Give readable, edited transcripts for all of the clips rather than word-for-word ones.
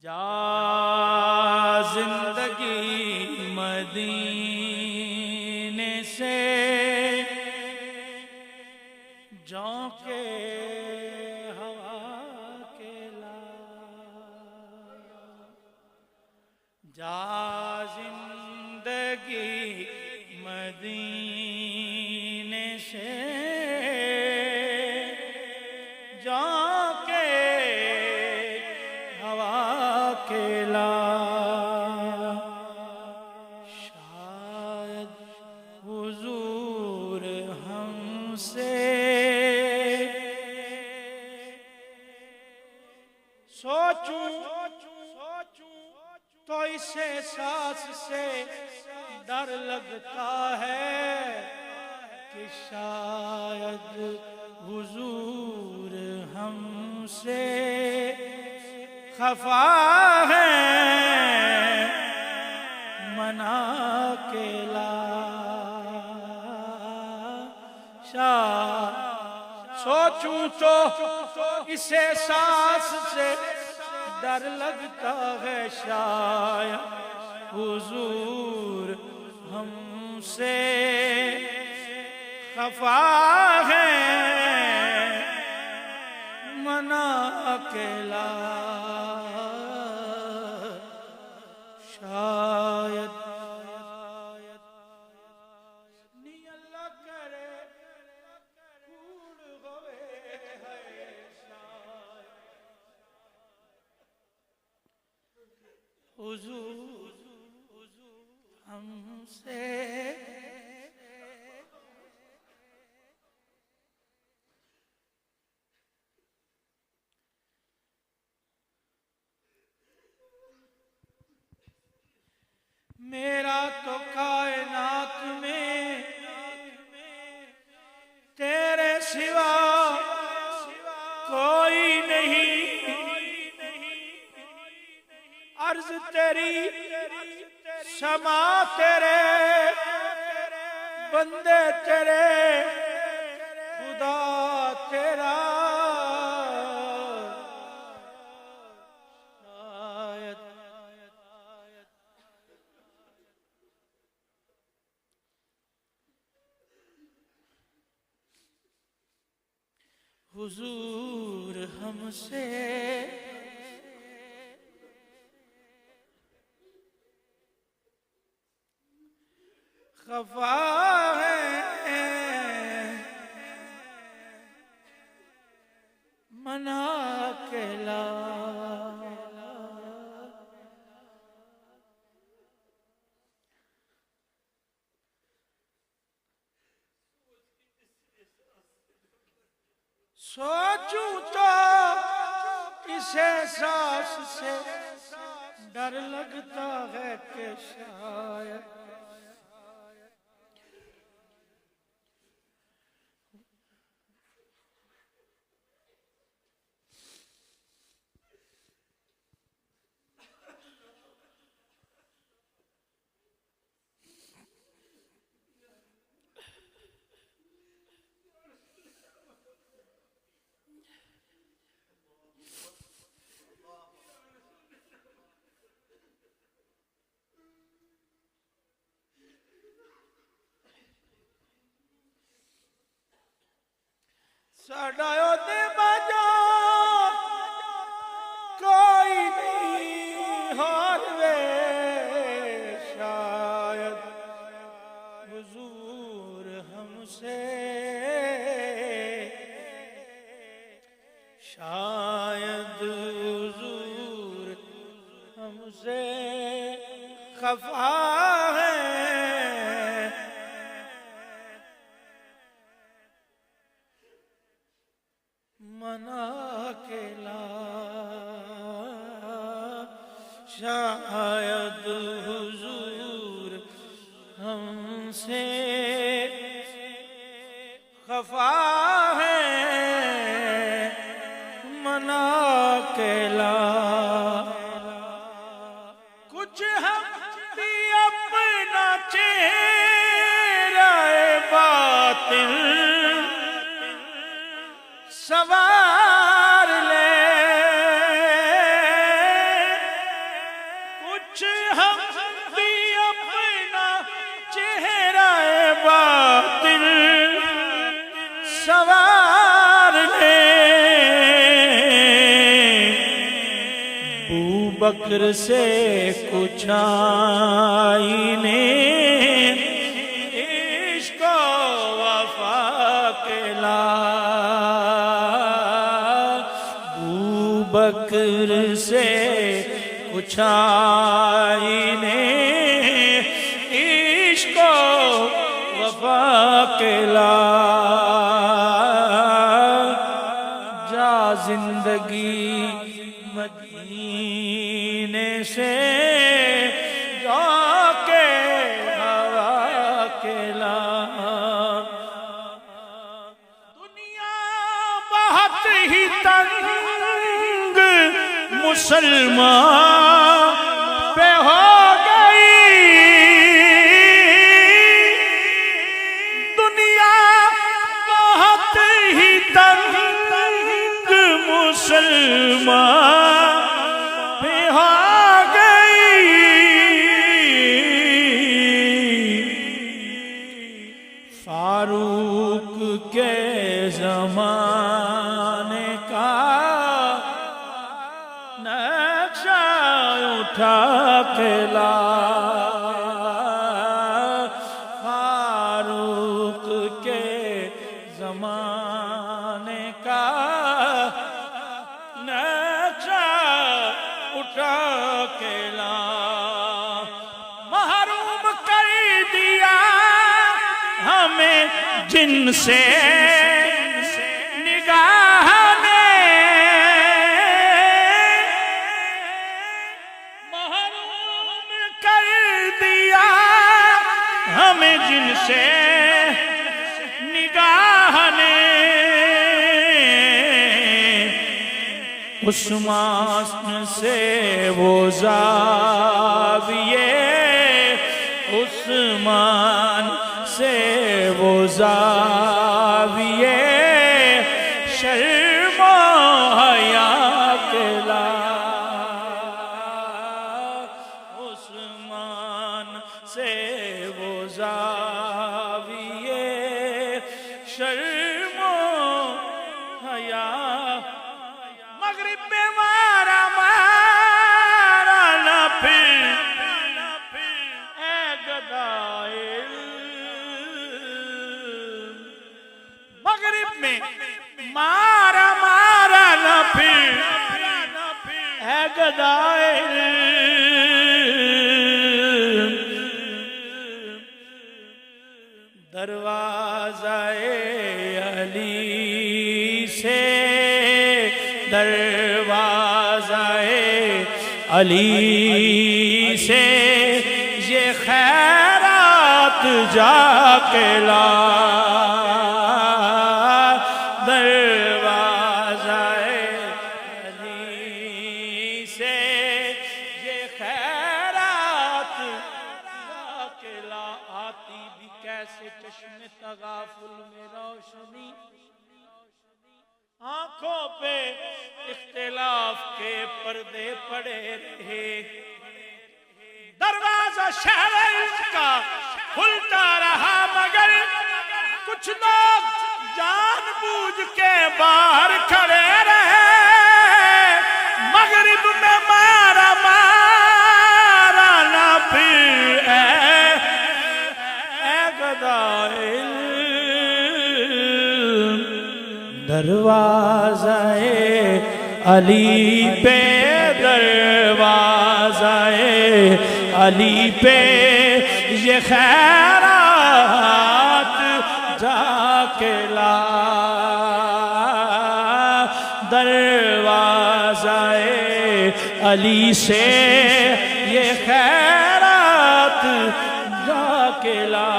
جا زندگی مدینے سے جھونکے ہوا کے لا، جا زندگی مدینے سے جھونکے ہوا کے لا، شاید حضور ہم سے سوچوں تو اس احساس سے ڈر لگتا ہے کہ شاید حضور ہم سے خفا ہے منا کے لا، سوچوں تو اس احساس سے ڈر لگتا ہے شاید حضور ہم سے خفا ہے منا کے لا، شاید نی اللہ کرے کوڑ ہوئے ہے، حضور ہم سے میرا تو کائنات میں تیرے سوا کوئی نہیں، عرض تیری سما تیرے بندے تیرے خدا تیرا، حضور ہم سے خفا ہے منا کے لا، سوچوں تو اس احساس سے ڈر لگتا ہے کہ شاید ساڈا دے بجا کوئی نہیں ہار وے، شاید حضور ہم سے شاید حضور ہم سے خفا ہے منا کے لا، شاید حضور ہم سے خفا ہے منا کے لا، کچھ ہم بھی اپنا چہرہ باطن سوار لے، ابو بکر سے کچھ آئینے عشق و وفا کے لا ابو بکر سے کچھ آئینے عشق و وفا کے لا جا زندگی مدینے سے جا کے ہوا کے لا دنیا بہت ہی تنگ مسلمان پہ ہو گئی دنیا بہت ہی تنگ مسلمان پہ ہو گئی فاروق کے زمانے کا نقشہ اٹھا کے لا فاروق کے زمانے کا نقشہ اٹھا کے لا محروم کر دیا ہمیں جن سے نگاہ نے محروم کر دیا ہمیں جن سے نگاہ نے عثمان سے وہ زاویے عثمان سے وہ زاویے شرم و حیا کے لا عثمان سے وہ زاویے شرم و حیا مغرب میں مارا نہ پھر اے گدائے مغرب میں مارا نہ پھر اے گدائے دروازہ علی سے دروازہ علی سے یہ خیرات جا کے لا دروازہ علی سے یہ خیرات جا کے لا آتی بھی کیسے چشم تغافل میں روشنی آنکھوں پہ اختلاف کے پردے پڑے رہے دروازہ شہر عشق کا کھلتا رہا مگر کچھ لوگ جان بوجھ کے باہر کھڑے رہے مغرب میں مارا نہ پھر اے گدائے دروازہ علی پہ دروازہ علی پہ یہ خیرات جا کے لا دروازہ علی سے یہ خیرات جا کے لا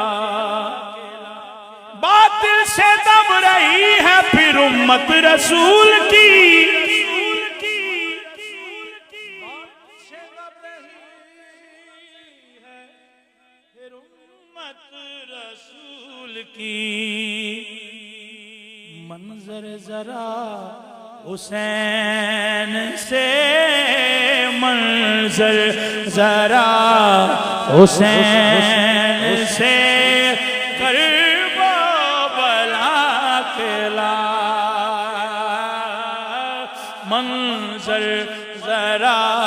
باطل سے دب رہی ہے پھر امت رسول کی پھر امت رسول کی منظر ذرا حسین سے منظر ذرا حسین سے منظر ذرا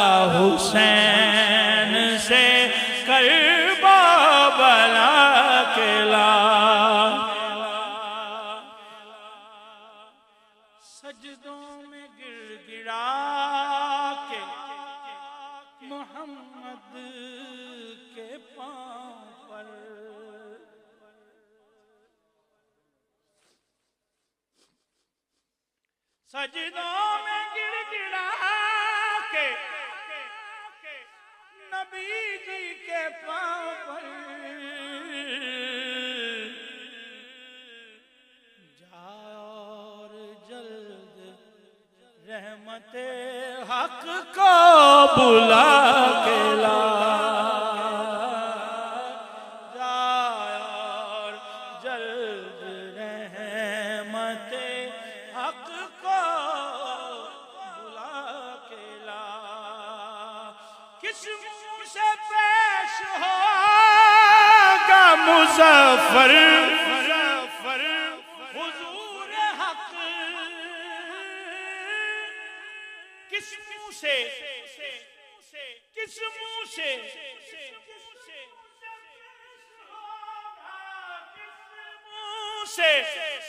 حسین سے کربلا کے لا سجدوں میں گر گڑا کے محمد کے پاؤں پر سجدوں میں گر گڑا کے نبی جی کے پاؤں پر جا اور جلد رحمت حق کو بلا کے لا جا اور جلد رحمت حق کو بلا کے لا کس منہ سے پیش ہوگا مظفر حضور حق کس منہ سے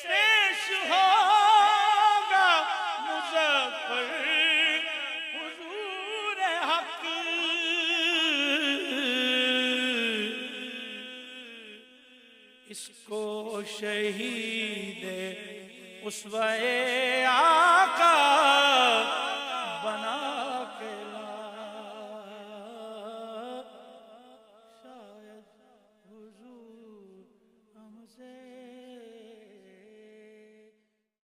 پیش ہوگا مظفر حضور حق اس کو شہید اسوہ آقا